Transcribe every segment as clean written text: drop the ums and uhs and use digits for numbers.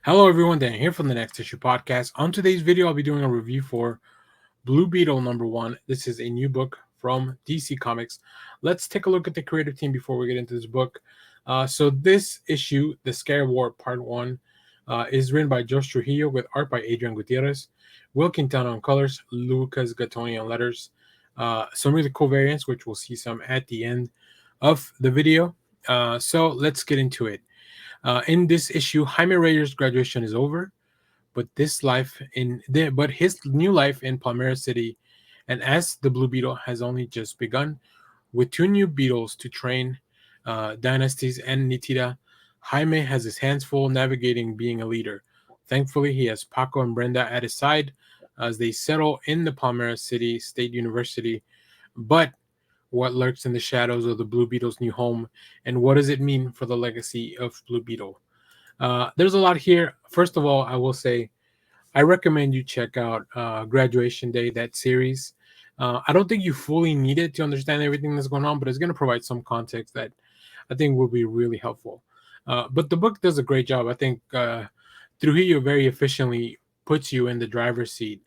Hello everyone, Dan here from the Next Issue Podcast. On today's video, I'll be doing a review for Blue Beetle #1. This is a new book from DC Comics. Let's take a look at the creative team before we get into this book. So this issue, The Scare War Part 1, is written by Trujillo with art by Adrian Gutierrez, Will Quintana on colors, Lucas Gattoni on letters. Some really cool variants, which we'll see some at the end of the video. So let's get into it. In this issue, Jaime Reyer's graduation is over, but his new life in Palmera City, and as the Blue Beetle has only just begun, with two new beetles to train, Dynasties and Nitida. Jaime has his hands full navigating being a leader. Thankfully, he has Paco and Brenda at his side as they settle in the Palmera City State University. But what lurks in the shadows of the Blue Beetle's new home, and what does it mean for the legacy of Blue Beetle? There's a lot here. First of all, I will say I recommend you check out Graduation Day, that series. I don't think you fully need it to understand everything that's going on, but it's going to provide some context that I think will be really helpful. But the book does a great job. I think Trujillo very efficiently puts you in the driver's seat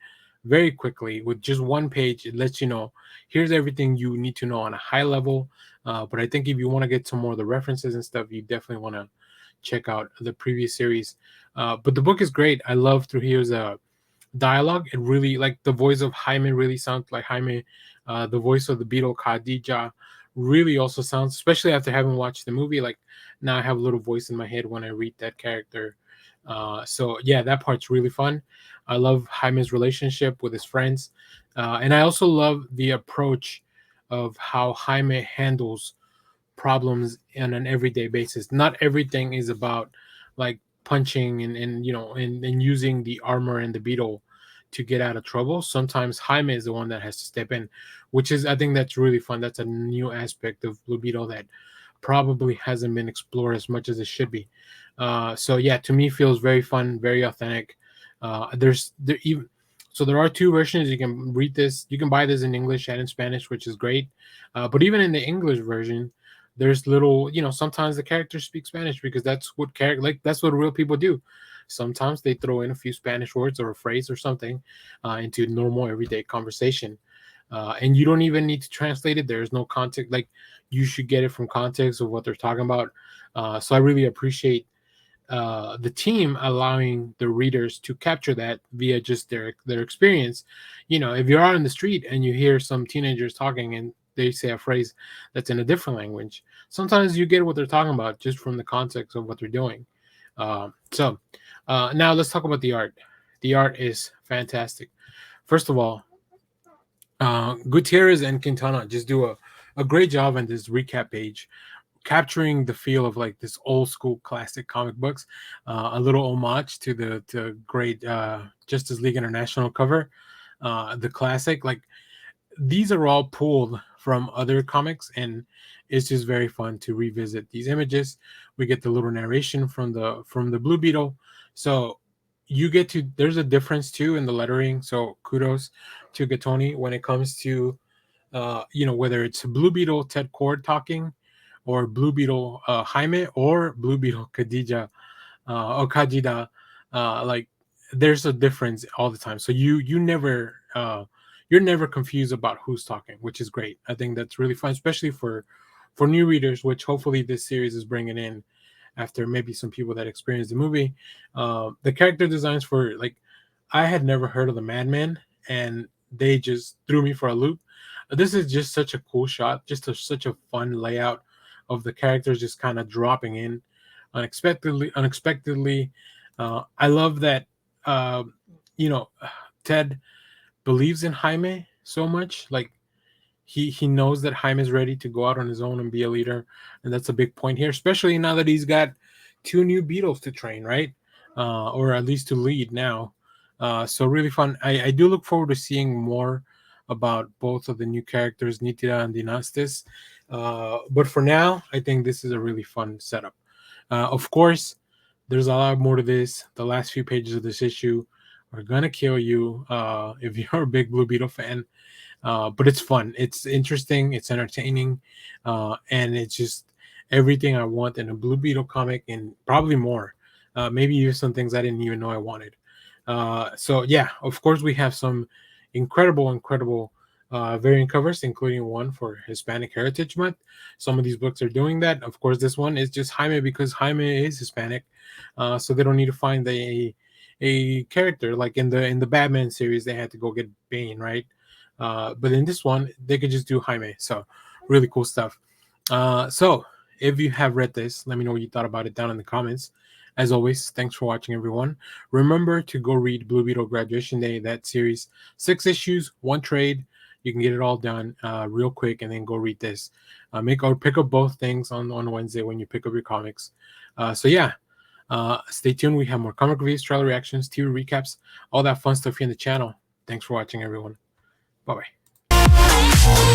very quickly with just one page. It lets you know here's everything you need to know on a high level. But I think if you want to get some more of the references and stuff, you definitely want to check out the previous series. But the book is great. I love Trujillo's dialogue. It really, like, the voice of Jaime really sounds like Jaime. The voice of the Beetle Khadija really also sounds, especially after having watched the movie, like now I have a little voice in my head when I read that character. So yeah, that part's really fun. I love Jaime's relationship with his friends, and I also love the approach of how Jaime handles problems on an everyday basis. Not everything is about like punching and using the armor and the beetle to get out of trouble. Sometimes Jaime is the one that has to step in, which is, I think that's really fun. That's a new aspect of Blue Beetle that probably hasn't been explored as much as it should be. So yeah, to me feels very fun, very authentic. There are two versions. You can read this. You can buy this in English and in Spanish, which is great. But even in the English version, there's little, sometimes the characters speak Spanish because that's what real people do. Sometimes they throw in a few Spanish words or a phrase or something into normal everyday conversation. And you don't even need to translate it. There's no context. Like, you should get it from context of what they're talking about. So I really appreciate the team allowing the readers to capture that via just their experience. If you're out in the street and you hear some teenagers talking and they say a phrase that's in a different language, sometimes you get what they're talking about just from the context of what they're doing. So now let's talk about the art. The art is fantastic. First of all, Gutierrez and Quintana just do a great job on this recap page, capturing the feel of like this old school classic comic books, a little homage to the great Justice League International cover, the classic. Like, these are all pulled from other comics, and it's just very fun to revisit these images. We get the little narration from the Blue Beetle, so you get to there's a difference too in the lettering. So kudos to Gattoni when it comes to whether it's Blue Beetle Ted Cord talking, or Blue Beetle Jaime, or Blue Beetle Khadija or Kajida. Like, there's a difference all the time. So you're never confused about who's talking, which is great. I think that's really fun, especially for new readers, which hopefully this series is bringing in after maybe some people that experienced the movie. The character designs for, like, I had never heard of the Madman, and they just threw me for a loop. This is just such a cool shot, such a fun layout of the characters just kind of dropping in unexpectedly. I love that. Uh, you know, Ted believes in Jaime so much. Like, he knows that Jaime is ready to go out on his own and be a leader, and that's a big point here, especially now that he's got two new Beatles to train, right? Or at least to lead now. So really fun. I do look forward to seeing more about both of the new characters, Nitida and Dynastis. But for now, I think this is a really fun setup. Of course, there's a lot more to this. The last few pages of this issue are gonna kill you if you're a big Blue Beetle fan. But it's fun. It's interesting. It's entertaining, and it's just everything I want in a Blue Beetle comic, and probably more. maybe even some things I didn't even know I wanted. So yeah, of course we have some incredible variant covers, including one for Hispanic Heritage Month. Some of these books are doing that. Of course, this one is just Jaime because Jaime is Hispanic, so they don't need to find a character like in the Batman series. They had to go get Bane, right? But in this one, they could just do Jaime. So really cool stuff. So if you have read this, let me know what you thought about it down in the comments. As always, thanks for watching, everyone. Remember to go read Blue Beetle Graduation Day, that series. 6 issues, 1 trade. You can get it all done real quick, and then go read this. Make or pick up both things on Wednesday when you pick up your comics. So yeah, stay tuned. We have more comic reviews, trailer reactions, TV recaps, all that fun stuff here in the channel. Thanks for watching, everyone. Bye bye.